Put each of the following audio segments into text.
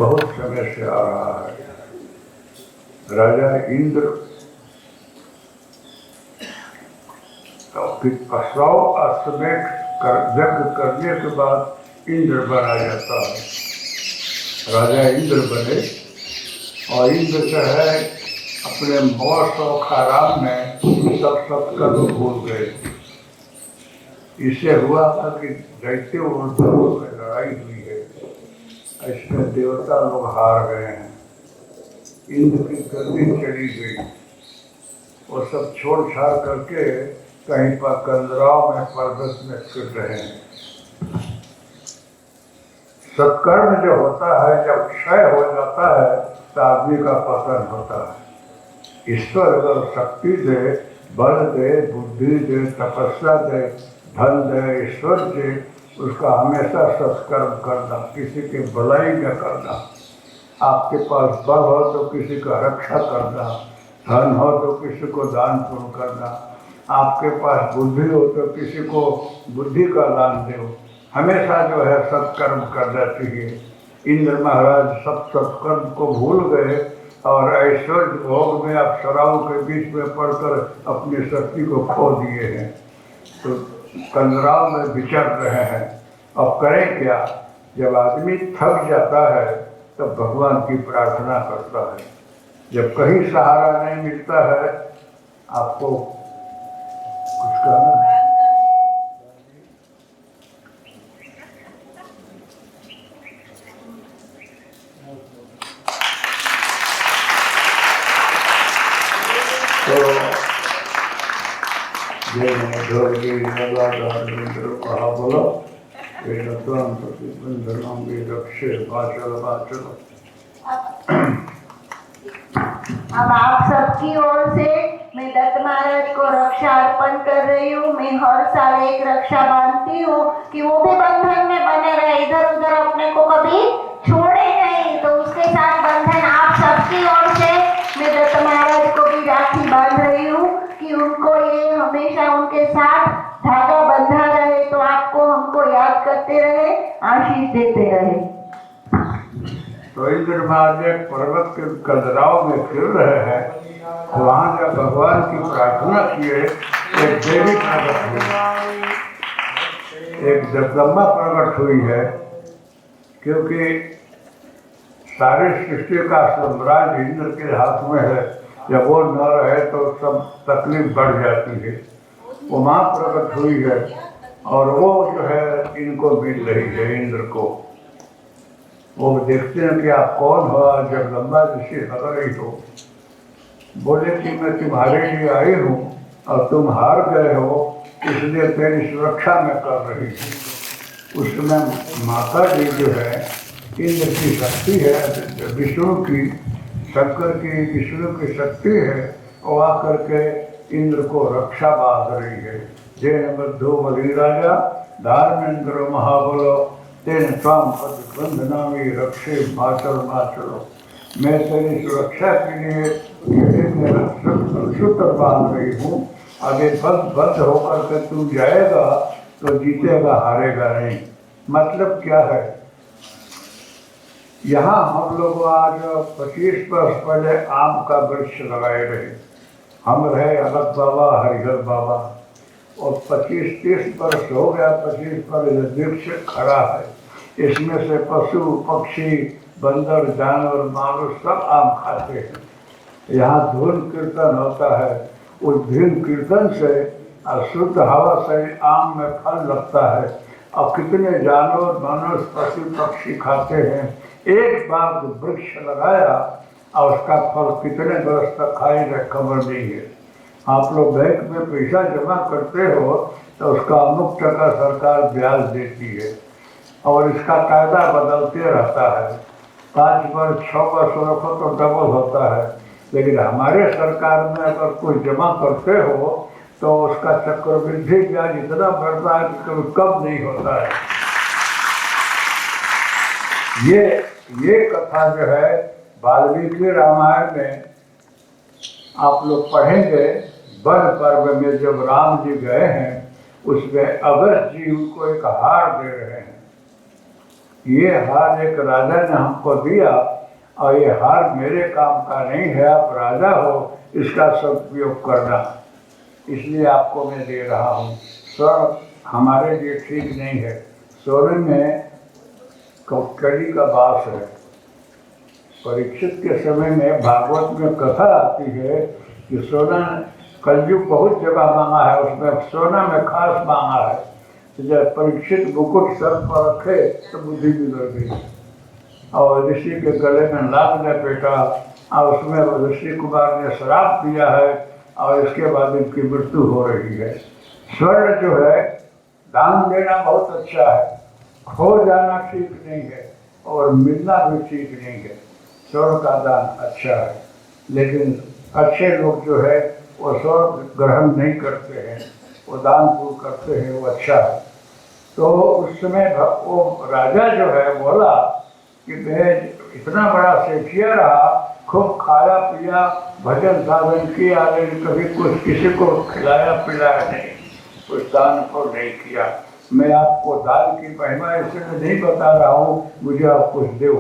बहुत समय से आ रहा है। राजा इंद्र प्रस्ताव अश्वमेध यज्ञ करने के बाद इंद्र बना जाता है। राजा इंद्र बने और इंद्र जो है अपने मौत और आराम में सब सत्कर्म भूल गए। इससे हुआ था कि दैत्य और ध्रुव में लड़ाई हुई है, इसमें देवता लोग हार गए हैं। इंद्र की गर्मी चली गई, वो सब छोड़ छाड़ करके कहीं पर कंदराव में पर्वत में फिर रहे हैं। सत्कर्म जो होता है जब क्षय हो जाता है तो आदमी का पतन होता है। ईश्वर अगर शक्ति दे, बल दे, बुद्धि दे, तपस्या दे, धन दे, ईश्वर दे, उसका हमेशा सत्कर्म करना, किसी की भलाई न करना। आपके पास बल हो तो किसी का रक्षा करना, धन हो तो किसी को दान पुण्य करना, आपके पास बुद्धि हो तो किसी को बुद्धि का दान दो। हमेशा जो है सत्कर्म करना चाहिए। इंद्र महाराज सब सत्कर्म को भूल गए और ऐश्वर्य भोग में अप्सराओं के बीच में पड़कर अपनी शक्ति को खो दिए हैं। तो कंदराव में विचर रहे हैं। अब करें क्या? जब आदमी थक जाता है तब भगवान की प्रार्थना करता है। जब कहीं सहारा नहीं मिलता है, आपको कुछ कहना है? अब आप सबकी ओर से मैं दत्त महाराज को रक्षा अर्पण कर रही हूँ। मैं हर साल एक रक्षा बांधती हूँ कि वो भी बंधन में बने रहे, इधर उधर अपने को कभी छोड़े नहीं। तो उसके साथ बंधन आप सबकी ओर से मैं दत्त महाराज को भी राखी बांध रही हूँ कि उनको ये हमेशा उनके साथ धागा बंधा रहे, तो आपको हमको याद करते रहे, आशीष देते रहे। तो इंद्र महादेव पर्वत के कंदराव में फिर रहे हैं। वहाँ जब भगवान की प्रार्थना किए, एक देवी प्रकट हुई, एक जगदम्बा प्रकट हुई है। क्योंकि सारे सृष्टि का साम्राज्य इंद्र के हाथ में है, जब वो न रहे तो सब तकलीफ बढ़ जाती है। वो माँ प्रकट हुई है और वो जो है इनको मिल रही है, इंद्र को। वो देखते हैं कि आप कौन हो, जगदम्बा ऋषि लग रही हो। बोले कि मैं तुम्हारे लिए आई हूँ और तुम हार गए हो, इसलिए तेरी सुरक्षा में कर रही हूँ। उसमें माता जी जो है इंद्र की शक्ति है, विष्णु की, शंकर की, विष्णु की शक्ति है। वो आकर के इंद्र को रक्षा बांध रही है। जैन बद्धो बलि राजा धर्मेंद्र महाबलो तेन स्वाम प्रतिबंधनामी रक्षे माचल माचलो। मैं तेरी सुरक्षा के लिए सूत्र बांध रही हूँ। आगे बद्ध होकर के तू जाएगा तो जीतेगा, हारेगा नहीं। मतलब क्या है? यहाँ हम लोग आज 25 वर्ष पहले आम का वृक्ष लगाए रहे। हम रहे अलग बाबा, हरिहर बाबा, और 25-30 वर्ष हो गया, 25 वर्ष वृक्ष खड़ा है। इसमें से पशु पक्षी, बंदर, जानवर, मानुष सब आम खाते हैं। यहाँ धुन कीर्तन होता है। उस धुन कीर्तन से शुद्ध हवा से आम में फल लगता है। और कितने जानवर, मनुष्य, पशु पक्षी खाते हैं। एक बार वृक्ष लगाया और उसका फल कितने वर्ष तक खाएगा खबर नहीं है। आप लोग बैंक में पैसा जमा करते हो तो उसका अमुक टका सरकार ब्याज देती है और इसका कायदा बदलते रहता है। 5 वर्ष 6 वर्ष रखो तो डबल होता है। लेकिन हमारे सरकार में अगर कोई जमा करते हो तो उसका चक्रवृद्धि ब्याज इतना बढ़ता है कि कभी कम नहीं होता है। ये कथा जो है वाल्मीकि रामायण में आप लोग पढ़ेंगे। वन पर्व में जब राम जी गए हैं, उसमें अगस्त जी उनको एक हार दे रहे हैं। ये हार एक राजा ने हमको दिया और ये हार मेरे काम का नहीं है, आप राजा हो, इसका सदुपयोग करना, इसलिए आपको मैं दे रहा हूँ। स्वर्ण हमारे लिए ठीक नहीं है, सोने में कड़ी का वास है। परीक्षित के समय में भागवत में कथा आती है कि सोना कलयुग बहुत जगह मांगा है, उसमें सोना में खास मांगा है। तो जब परीक्षित मुकुट सर पर रखे तो बुद्धि बिगड़ गई और ऋषि के गले में लाभ ने पेटा और उसमें ऋषि कुमार ने श्राप दिया है और इसके बाद इनकी मृत्यु हो रही है। स्वर्ण जो है दान देना बहुत अच्छा है, खो जाना ठीक नहीं है और मिलना भी ठीक नहीं है। स्वर्ण का दान अच्छा है, लेकिन अच्छे लोग जो है वो स्वर्ण ग्रहण नहीं करते हैं, वो दान पूर्ण करते हैं, वो अच्छा है। तो उस समय वो राजा जो है बोला कि मैं इतना बड़ा सेठिया रहा, खूब खाया पिया, भजन साधन किया, लेकिन कभी कुछ किसी को खिलाया पिलाया नहीं, कुछ दान को नहीं किया। मैं आपको दान की महिमा इसलिए नहीं बता रहा हूँ, मुझे आप कुछ दो।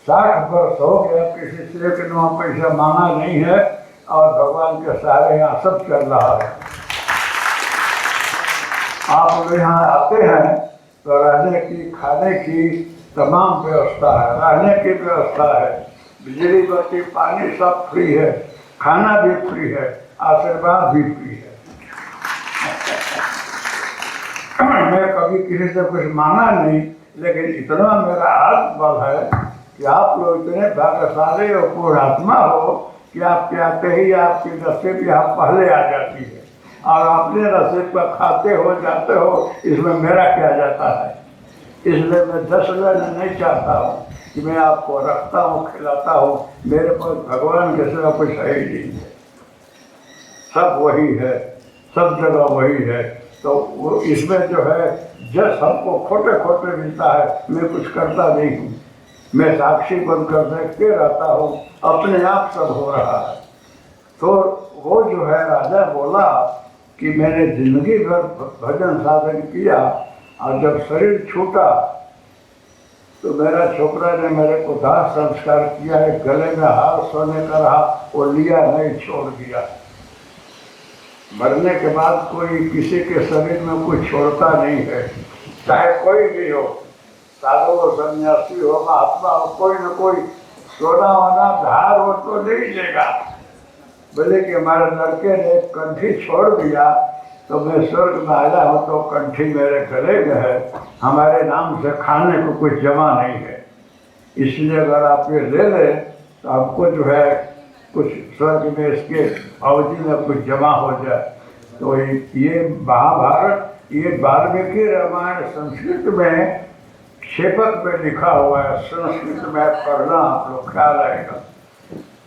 60 वर्ष हो गया, किसी से कि पैसा मांगा नहीं है और भगवान के सहारे यहाँ सब चल रहा है। आप लोग यहाँ आते हैं तो रहने की, खाने की तमाम व्यवस्था है, रहने की व्यवस्था है, बिजली बत्ती पानी सब फ्री है, खाना भी फ्री है, आशीर्वाद भी फ्री है। मैं कभी किसी से कुछ मांगा नहीं, लेकिन इतना मेरा आत्मबल है कि आप लोग इतने भाग्यशाली और पूर्णात्मा हो कि आप कहते ही आपकी नसीब यहाँ पहले आ जाती है और अपने नसीब का खाते हो जाते हो, इसमें मेरा क्या जाता है। इसलिए मैं 10 लेना नहीं चाहता हूँ कि मैं आपको रखता हूँ, खिलाता हूँ, मेरे पास भगवान के सिवा कुछ है ही नहीं है, सब वही है, सब जगह वही है। तो वो इसमें जो है जस हमको खोटे खोटे मिलता है, मैं कुछ करता नहीं हूँ, मैं साक्षी बनकर देखते रहता हूँ, अपने आप सब हो रहा है। तो वो जो है राजा बोला कि मैंने जिंदगी भर भजन साधन किया और जब शरीर छूटा तो मेरा छोकरा ने मेरे को दाह संस्कार किया है, गले में हार सोने का रहा, वो लिया नहीं, छोड़ दिया। मरने के बाद कोई किसी के शरीर में कुछ छोड़ता नहीं है, चाहे कोई भी हो, साधु हो, सन्यासी हो, महात्मा हो, कोई न कोई सोना वोना धार हो तो नहीं लेगा। बोले कि हमारे लड़के ने एक कंठी छोड़ दिया तो मैं स्वर्ग में आया हूँ तो कंठी मेरे गले में है, हमारे नाम से खाने को कुछ जमा नहीं है, इसलिए अगर आप ये ले लें तो आपको जो है कुछ स्वर्ग में इसके अवधि में कुछ जमा हो जाए। तो ये महाभारत, ये वाल्मीकि रामायण संस्कृत में क्षेपक में लिखा हुआ है, संस्कृत में पढ़ना आप लोग ख्याल आएगा।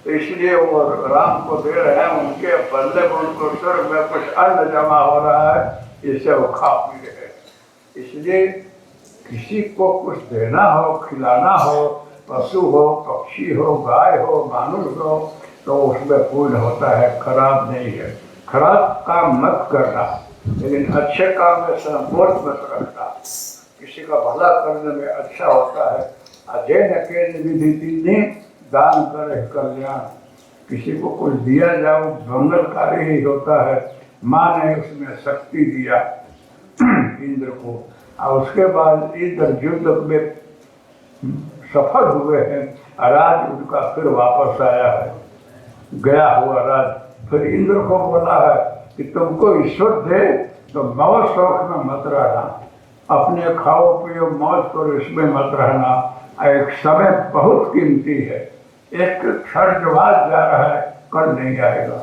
तो इसलिए वो राम को दे रहे हैं, उनके बदले में उनको स्वर्ग में कुछ अन्न जमा हो रहा है, इससे वो खा पी रहे हैं। इसलिए किसी को कुछ देना हो, खिलाना हो, पशु हो, पक्षी हो, गाय हो, मानुष हो, तो उसमें पुण्य होता है, खराब नहीं है। खराब काम मत करना, लेकिन अच्छे काम में संकोच मत रखना, किसी का भला करने में अच्छा होता है। अजय न के विधि दान करे कल्याण, किसी को कुछ दिया जाओ मंगलकारी ही होता है। माँ ने उसमें शक्ति दिया इंद्र को, और उसके बाद इंद्र युद्ध में सफल हुए हैं, राज उनका फिर वापस आया है, गया हुआ राज। फिर इंद्र को बोला है कि तुमको ईश्वर दे तो मौज शौक में मत रहना, अपने खाओ पियो मौज करो, इसमें मत रहना। एक समय बहुत कीमती है, एक क्षण जो आज जा रहा है कल नहीं आएगा।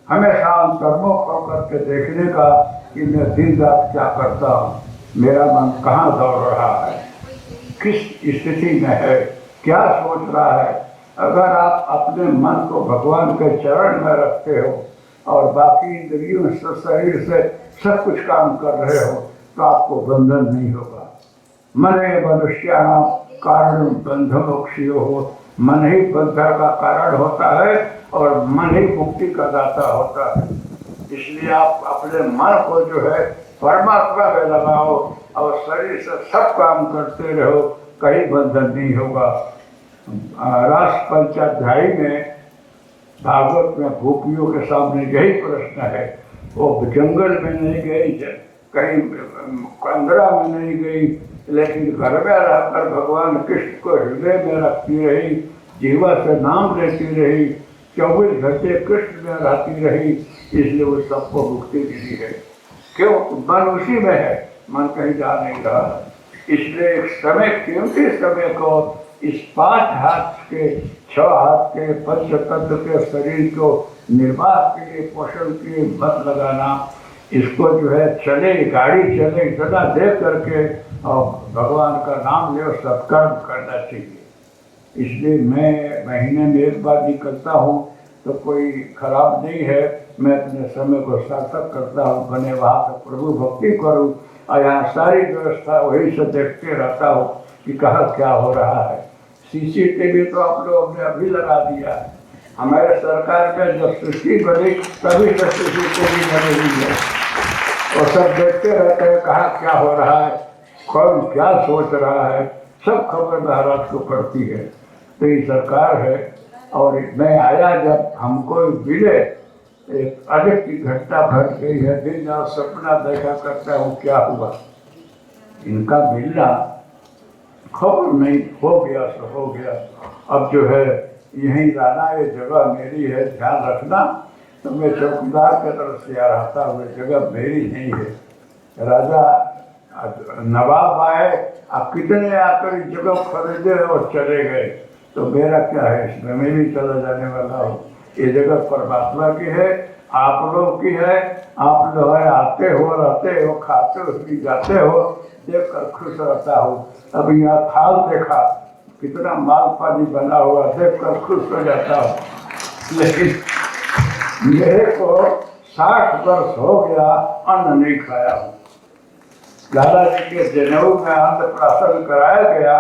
हमेशा कर्मों को करके देखने का कि मैं दिन रात क्या करता हूँ, मेरा मन कहाँ दौड़ रहा है, किस स्थिति में है, क्या सोच रहा है। अगर आप अपने मन को भगवान के चरण में रखते हो और बाकी इंद्रियों से, शरीर से सब कुछ काम कर रहे हो, तो आपको बंधन नहीं होगा। मने मनुष्याणां कारण बंध मोक्षियो हो, मन ही बंधन का कारण होता है और मन ही मुक्ति का दाता होता है। इसलिए आप अपने मन को जो है परमात्मा में लगाओ और शरीर से सब काम करते रहो, कहीं बंधन नहीं होगा। राष्ट्र पंचाध्यायी में भागवत में गोपियों के सामने यही प्रश्न है। वो जंगल में नहीं गई, कहीं कंदरा में नहीं गई, लेकिन घर में रहकर भगवान कृष्ण को हृदय में रखती रही, जीवा से नाम लेती रही, 24 घंटे कृष्ण में रहती रही, इसलिए वो सबको मुक्ति मिली है। क्यों? मन उसी में है, मन कहीं जा नहीं रहा। इसलिए एक समय, कीमती समय को इस 5 हाथ के 6 हाथ के पंचतत्व के शरीर को निर्वाह के लिए, पोषण के लिए मत लगाना। इसको जो है चले, गाड़ी चले, इतना दे करके और भगवान का नाम ले और सत्कर्म करना चाहिए। इसलिए मैं महीने में एक बार निकलता हूँ तो कोई खराब नहीं है। मैं अपने समय को सार्थक करता हूँ, बने वहाँ पर प्रभु भक्ति करूँ और यहाँ सारी व्यवस्था वही से देखते रहता हूँ कि कहाँ क्या हो रहा है। CCTV तो आप लोगों ने अभी लगा दिया। हमारे सरकार में जब सृष्टि बनी तभी से CCTV बनी हुई है, और सब देखते रहते हैं कहाँ क्या हो रहा है, कौन क्या सोच रहा है, सब खबर महाराज को पड़ती है। तो ये सरकार है। और मैं आया जब हमको मिले, एक अधिक की घटना घट गई है, दिन और सपना देखा करता हूँ क्या हुआ। इनका मिलना खबर नहीं, हो गया सो हो गया। अब जो है यहीं रहना, ये जगह मेरी है, ध्यान रखना। तो मैं चौकीदार के तरफ से आ रहा था, वो जगह मेरी नहीं है। राजा नवाब आए, आप कितने आकर इस जगह खरीदे और चले गए, तो मेरा क्या है इसमें, मैं भी चला जाने वाला हूँ। ये जगह परमात्मा की है, आप लोग की है। आप लोग आते हो, रहते हो, खाते हो, पी जाते हो, देख कर खुश रहता हूँ। अभी यहाँ थाल देखा, कितना माल पानी बना हुआ, देख कर खुश हो जाता हूँ। लेकिन मेरे को 60 वर्ष हो गया, अन्न नहीं खाया हूँ। दादाजी के जनेऊ में अन्नप्राशन कराया गया,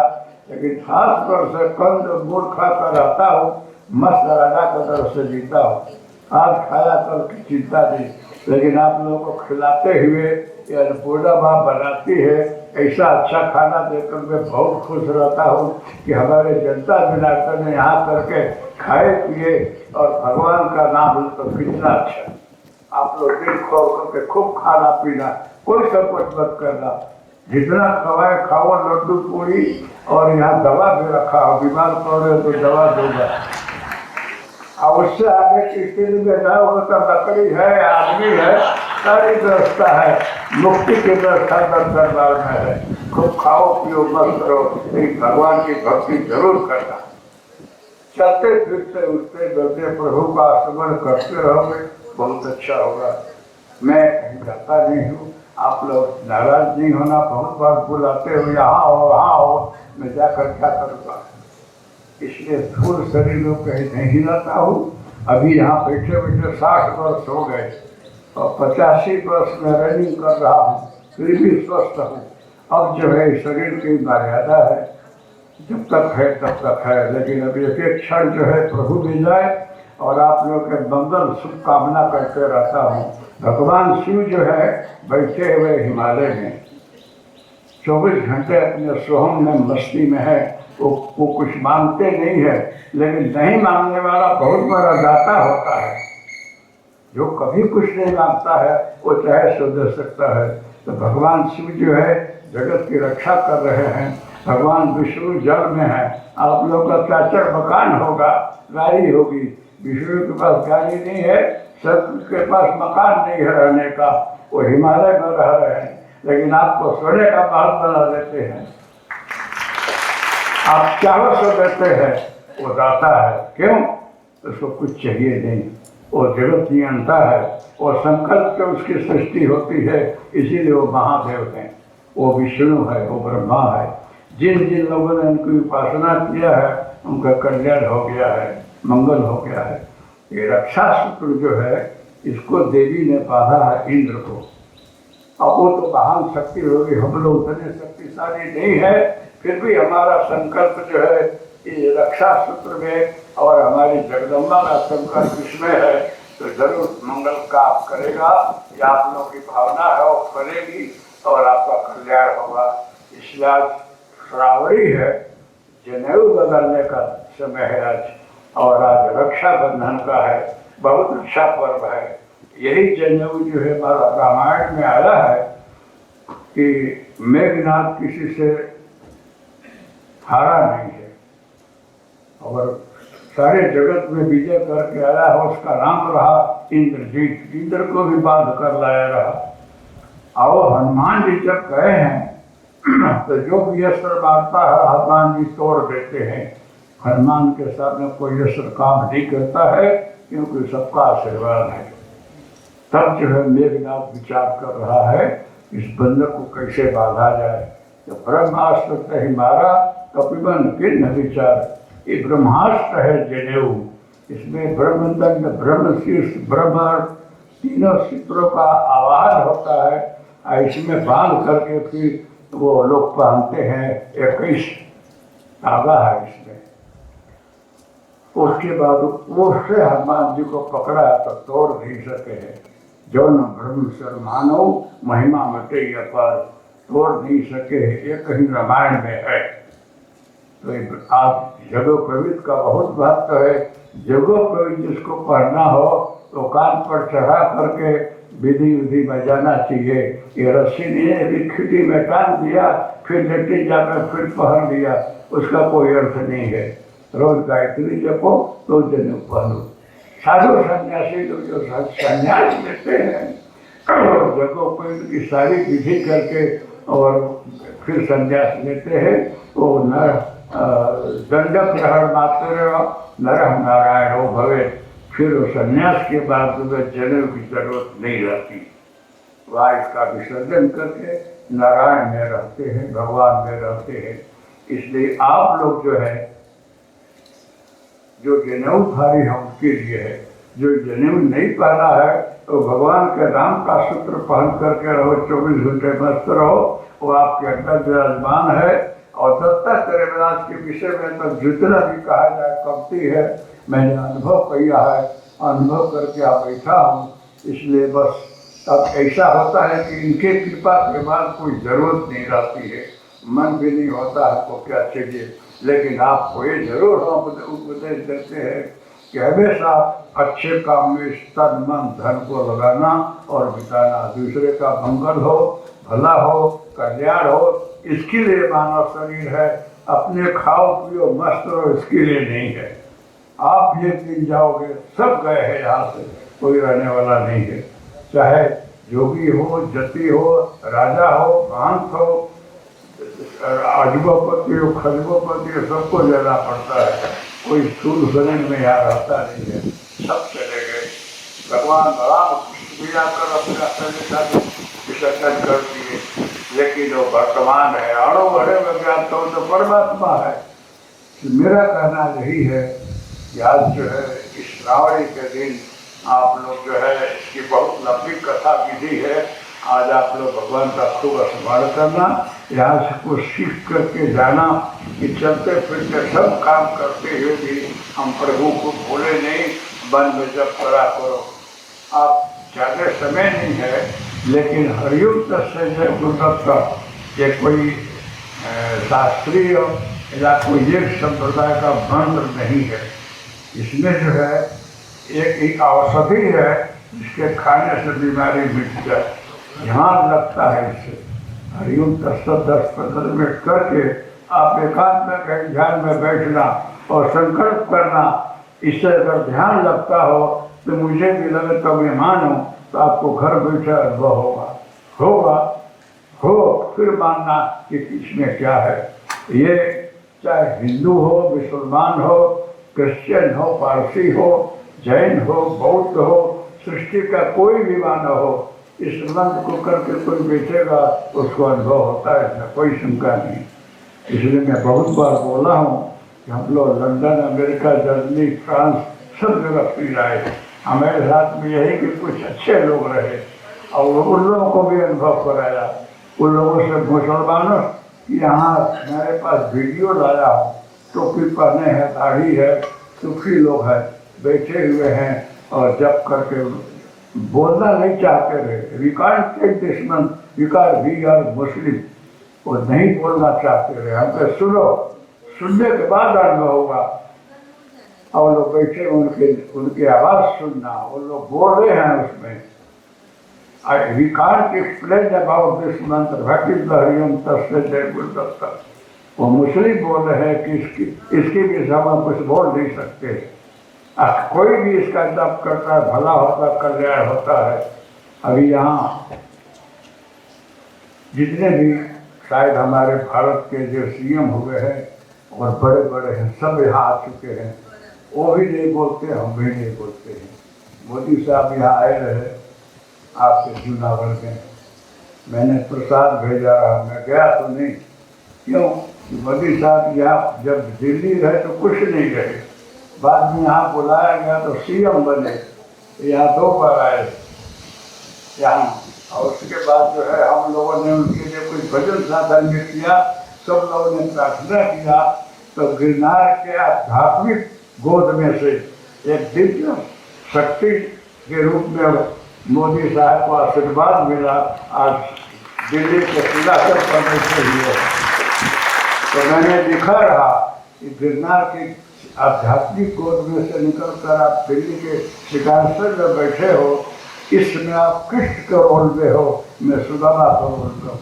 लेकिन 60 वर्ष से कंद गुड़ खा कर रहता हूँ, मस्त राजा की तरफ से जीता हूँ। आज खाया कल की चिंता नहीं, लेकिन आप लोगों को खिलाते हुए ये अन्नपूर्णा माँ बनाती है, ऐसा अच्छा खाना देकर मैं बहुत खुश रहता हूँ कि हमारे जनता जनार्दन ने यहाँ करके खाए पिए और भगवान का नाम ले तो कितना अच्छा। आप लोग दिल खोल करके खूब खाना पीना, कोई सपोर्ट मत करना, जितना खवाए खाओ लड्डू पूरी। और यहाँ दवा भी रखा हो, बीमार पड़े तो दवा दूंगा। और उससे आगे की स्थिति में न हो तो लकड़ी है, आदमी है, सारी व्यवस्था है, मुक्ति की व्यवस्था दरबार में है। खूब खाओ पियो मत करो, लेकिन भगवान की भक्ति जरूर करना। चलते फिरते उठते बैठते प्रभु का स्मरण करते रहोगे, बहुत अच्छा होगा। मैं कहीं जाता नहीं हूँ, आप लोग नाराज नहीं होना। बहुत बार बुलाते हो, यहाँ हो वहाँ हो, मैं जाकर क्या करूँगा। इसलिए स्थूल शरीर को कहीं नहीं हिलाता हूँ। अभी यहाँ बैठे बैठे 60 वर्ष हो गए और 85 वर्ष में रनिंग कर रहा हूँ, फिर भी स्वस्थ हूँ। अब जो है शरीर की मर्यादा है, जब तक है तब तक है, लेकिन अभी एक एक क्षण जो है प्रभु मिल जाए और आप लोग के मंगल शुभकामना करते रहता हूँ। भगवान शिव जो है बैठे हुए हिमालय में 24 घंटे अपने सोहम में मस्ती में है। वो कुछ मांगते नहीं है, लेकिन नहीं मांगने वाला बहुत बड़ा दाता होता है। जो कभी कुछ नहीं मांगता है वो चाहे सो दे सकता है। तो भगवान शिव जो है जगत की रक्षा कर रहे हैं। भगवान विष्णु जल में है। आप लोगों का 4 मकान होगा, गाड़ी होगी। विष्णु के पास गाड़ी नहीं है, सबके पास मकान नहीं है रहने का, वो हिमालय में रह रहे हैं, लेकिन आपको सोने का महल बना देते हैं। आप चाहो सो देते हैं, वो दाता है। क्यों? उसको कुछ चाहिए नहीं, वो जगत नियंता है, वो संकल्प से उसकी सृष्टि होती है, इसीलिए वो महादेव हैं, वो विष्णु है, वो ब्रह्मा है। जिन जिन लोगों ने उनकी उपासना किया है उनका कल्याण हो गया है, मंगल हो गया है। ये रक्षा सूत्र जो है इसको देवी ने बांधा है इंद्र को। अब वो तो महान शक्ति होगी, हम लोग उतने शक्तिशाली नहीं है, फिर भी हमारा संकल्प जो है ये रक्षा सूत्र में और हमारी जगदम्बा का संकल्प इसमें है। तो जरूर मंगल काम करेगा। ये आप लोगों की भावना है वो करेगी और आपका कल्याण होगा। इसलिए आज श्रावणी है, जनेऊ बदलने का समय है आज, और आज रक्षाबंधन का है, बहुत अच्छा पर्व है। यही जनेऊ जो है हमारा रामायण में आया है कि मेघनाथ किसी से हारा नहीं है और सारे जगत में विजय करके आया है। उसका नाम रहा इंद्रजीत, इंद्र को भी बांध कर लाया रहा। और हनुमान जी जब गए हैं तो जो भी अस्त्र मारता है हनुमान जी तोड़ देते हैं। हनुमान के सामने कोई अस्त्र काम नहीं करता है क्योंकि सबका आशीर्वाद है। तब जो है मेघनाथ विचार कर रहा है इस बंदर को कैसे बांधा जाए। तो ब्रह्मास्त्र ही मारा कपिबन किन्न विचार, ये ब्रह्मास्त्र है जनेऊ। इसमें ब्रह्मदंड, ब्रह्मशीर्ष, ब्रह्म तीनों सूत्रों का आवाज होता है। इसमें बांध करके फिर वो लोग पहनते हैं। 21 धागा है इसमें। उसके बाद उससे हनुमान जी को पकड़ा तो तोड़ नहीं सके हैं। जो न ब्रह्म सर मानव महिमा मटे अपार, तोड़ नहीं सके है। ये कहीं रामायण में है। तो आप जगो कवित का बहुत महत्व है। जगो कवि जिसको पढ़ना हो तो कान पर चढ़ा करके विधि विधि बजाना चाहिए। ये रस्सी नहीं है कि खिड़ी में टांग दिया फिर लेटे जाकर फिर पहन लिया, उसका कोई अर्थ नहीं है। रोज गायत्री जपो तो जनेऊ पहनो। साधु सन्यासी लोग जो संन्यास लेते हैं जगो कवि की सारी विधि करके और फिर संन्यास लेते हैं। वो न दंड प्रहर मात्र नरह नारायण भवे, फिर संन्यास के बाद जनेऊ की जरूरत नहीं रहती। वह इसका विसर्जन करके नारायण में रहते हैं, भगवान में रहते हैं। इसलिए आप लोग जो है जो जनेऊधारी है उनके लिए है। जो जनेऊ नहीं पहना है तो भगवान के नाम का सूत्र पहन करके रहो, 24 घंटे मस्त रहो, वो आपके अंदर विराजमान है। और दत्तात्रेय महाराज के विषय में तो जितना भी कहा जाए कमती है। मैंने अनुभव किया है, अनुभव करके आप बैठा हूँ। इसलिए बस अब ऐसा होता है कि इनके कृपा के बाद कोई ज़रूरत नहीं रहती है, मन भी नहीं होता है को क्या चाहिए। लेकिन आपको ये जरूर उपदेश देते हैं कि हमेशा अच्छे काम में तन मन धन को लगाना और बिताना। दूसरे का मंगल हो, भला हो, कल्याण हो, इसके लिए मानव शरीर है। अपने खाओ पियो मस्त रहो इसके लिए नहीं है। आप ये दिन जाओगे सब गए हैं, यहाँ से कोई रहने वाला नहीं है। चाहे जोगी हो, जति हो, राजा हो, महंत हो, अजबोपति हो, खजबोपति हो, सबको जाना पड़ता है। कोई स्थूल शरीर में यहाँ रहता नहीं है, सब चले गए। भगवान राम भी आकर अपना शरीर का विसर्जन कर दिए। लेकिन वो वर्तमान है, अणु बड़े में व्याप्त हो तो परमात्मा है। मेरा कहना यही है कि आज जो है इस श्रावणी के दिन आप लोग जो है इसकी बहुत लंबी कथा विधि है। आज आप लोग भगवान का खूब स्मरण करना, यहाँ से कुछ सीख करके जाना कि चलते फिरते सब काम करते हुए भी हम प्रभु को भूले नहीं। मन में जब करा करो। आप ज़्यादा समय नहीं है लेकिन हरियुक्त से गुरुदत्त ये कोई शास्त्रीय या कोई एक संप्रदाय का मंत्र नहीं है। इसमें जो है एक औषधि है जिसके खाने से बीमारी मिट जाए। ध्यान लगता है इससे। हरिओम 10-15 मिनट करके आप एकांत में कहीं ध्यान में बैठना और संकल्प करना। इससे अगर ध्यान लगता हो तो मुझे भी लगे तो मैं मानूं तो आपको घर बैठे अनुभव होगा हो फिर मानना कि इसमें क्या है। ये चाहे हिंदू हो, मुसलमान हो, क्रिश्चियन हो, पारसी हो, जैन हो, बौद्ध हो, सृष्टि का कोई भी मानव हो, इस मंत्र को करके कोई बेचेगा उसको अनुभव होता है, इसमें कोई शंका नहीं। इसलिए मैं बहुत बार बोला हूँ कि हम लोग लंदन, अमेरिका, जर्मनी, फ्रांस सब जगह फिर आए। हमारे साथ में यही कि कुछ अच्छे लोग रहे और उन लोगों को भी अनुभव कराया। उन लोगों से मुसलमानों यहाँ मेरे पास वीडियो लाया हूँ, टोपी पहने हैं, दाढ़ी है, सुखी लोग हैं, बैठे हुए हैं और जब करके बोलना नहीं चाहते रहे। वी कांट टेक दिस मन बिकॉज वी आर मुस्लिम, वो नहीं बोलना चाहते रहे। हमसे सुनो, सुनने के बाद अनुभव होगा। और लोग बैठे उनकी आवाज़ सुनना, वो लोग बोल रहे हैं उसमें। We can't explain about this mantra bhakti Hariom तस्मै जय गुरुदत्त। वो मुस्लिम बोल रहे हैं कि इसकी भी हम कुछ बोल नहीं सकते। कोई भी इसका जप करता है भला होता, कल्याण होता है। अभी यहाँ जितने भी शायद हमारे भारत के जो सीएम हुए हैं और बड़े बड़े हैं, सब यहाँ आ चुके हैं। वो भी नहीं बोलते, हम भी नहीं बोलते हैं। मोदी साहब यहाँ आए रहे आपके जूनागढ़ में, मैंने प्रसाद भेजा रहा, मैं गया तो नहीं। क्यों? मोदी साहब यहाँ जब दिल्ली रहे तो कुछ नहीं रहे, बाद में यहाँ बुलाया गया तो सीएम बने। यहाँ 2 बार आए यहाँ, और उसके बाद जो है हम लोगों ने उनके लिए कुछ भजन साधन भी किया, सब लोगों ने प्रार्थना किया। तो गिरनार के आध्यात्मिक गोद में से एक दिव्य शक्ति के रूप में मोदी साहब को आशीर्वाद मिला। आज दिल्ली के सिंहासन पर बैठे हुए, तो मैंने लिखा रहा कि गिरनार की आध्यात्मिक गोद में से निकलकर आप दिल्ली के सिंहासन में बैठे हो, इसमें आप कृष्ण के रोल में हो, मैं सुदामा का रोल में हूँ।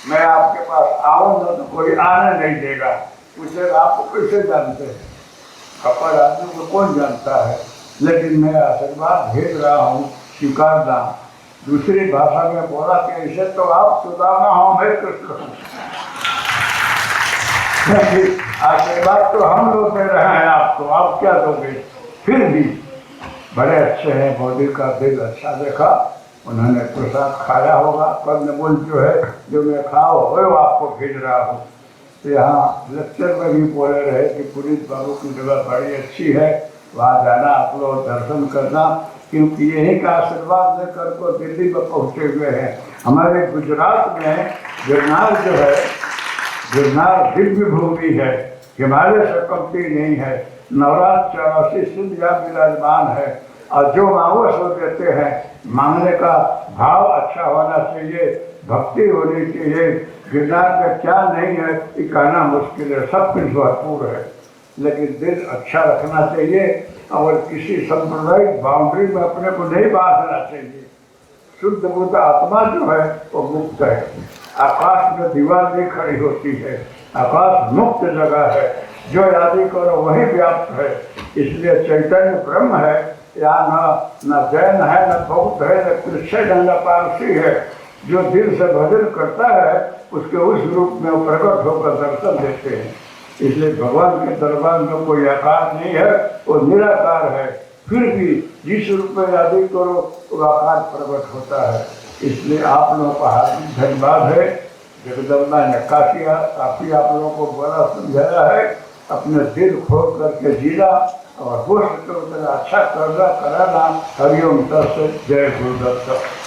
मैं आपके पास आऊंगा तो कोई आने नहीं देगा, पूछेगा आपको कैसे जानते हैं? कपड़ आदमी को कौन जानता है, लेकिन मैं आशीर्वाद भेज रहा हूँ, स्वीकारना। दूसरी भाषा में बोला कि ऐसे तो आप सुदामा हो, मैं कृष्ण हूँ। आशीर्वाद तो हम लोग दे रहे हैं आपको, आप क्या दोगे? फिर भी बड़े अच्छे हैं, मोदी का दिल अच्छा देखा, उन्होंने प्रसाद खाया होगा। कंदमूल जो है जो मैं खाओ वो आपको भेज रहा हूँ। तो यहाँ लेक्चर में भी बोले रहे कि पुनीत बाबू की जगह बड़ी अच्छी है, वहाँ जाना, आप लोग दर्शन करना, क्योंकि यही का आशीर्वाद लेकर को दिल्ली में पहुँचे हुए हैं। हमारे गुजरात में गिरनार जो है, गिरनार दिव्य भूमि है, हिमालय से कमती नहीं है। नवरात्र 84 सिद्ध यहाँ विराजमान है, और जो मांगो सो देते हैं। मांगने का भाव अच्छा होना चाहिए, भक्ति होनी चाहिए। गिरनार में क्या नहीं है ये कहना मुश्किल है, सब कुछ भरपूर है, लेकिन दिल अच्छा रखना चाहिए और किसी सांप्रदायिक बाउंड्री में अपने को नहीं बांधना चाहिए। शुद्ध बुद्ध आत्मा जो है वो मुक्त है, आकाश में दीवार नहीं खड़ी होती है, आकाश मुक्त जगह है, जो यादी करो वही व्याप्त है। इसलिए चैतन्य ब्रह्म है, यहाँ न जैन है, न बौद्ध है, न क्रिश्चियन है, न पारसी है। जो दिल से भजन करता है उसके उस रूप में प्रकट होकर दर्शन देते हैं। इसलिए भगवान के दरबार में कोई आकार नहीं है, वो निराकार है, फिर भी जिस रूप में यादी करो वो आकार प्रकट होता है। इसलिए आप लोगों का हार्दिक धन्यवाद है। जगदम्बा ने काफी आप लोगों को बड़ा समझाया है, अपने दिल खोल करके जीना और हो सके उतना अच्छा करना कराना। हरिओम तत्सत, जय गुरुदत्त।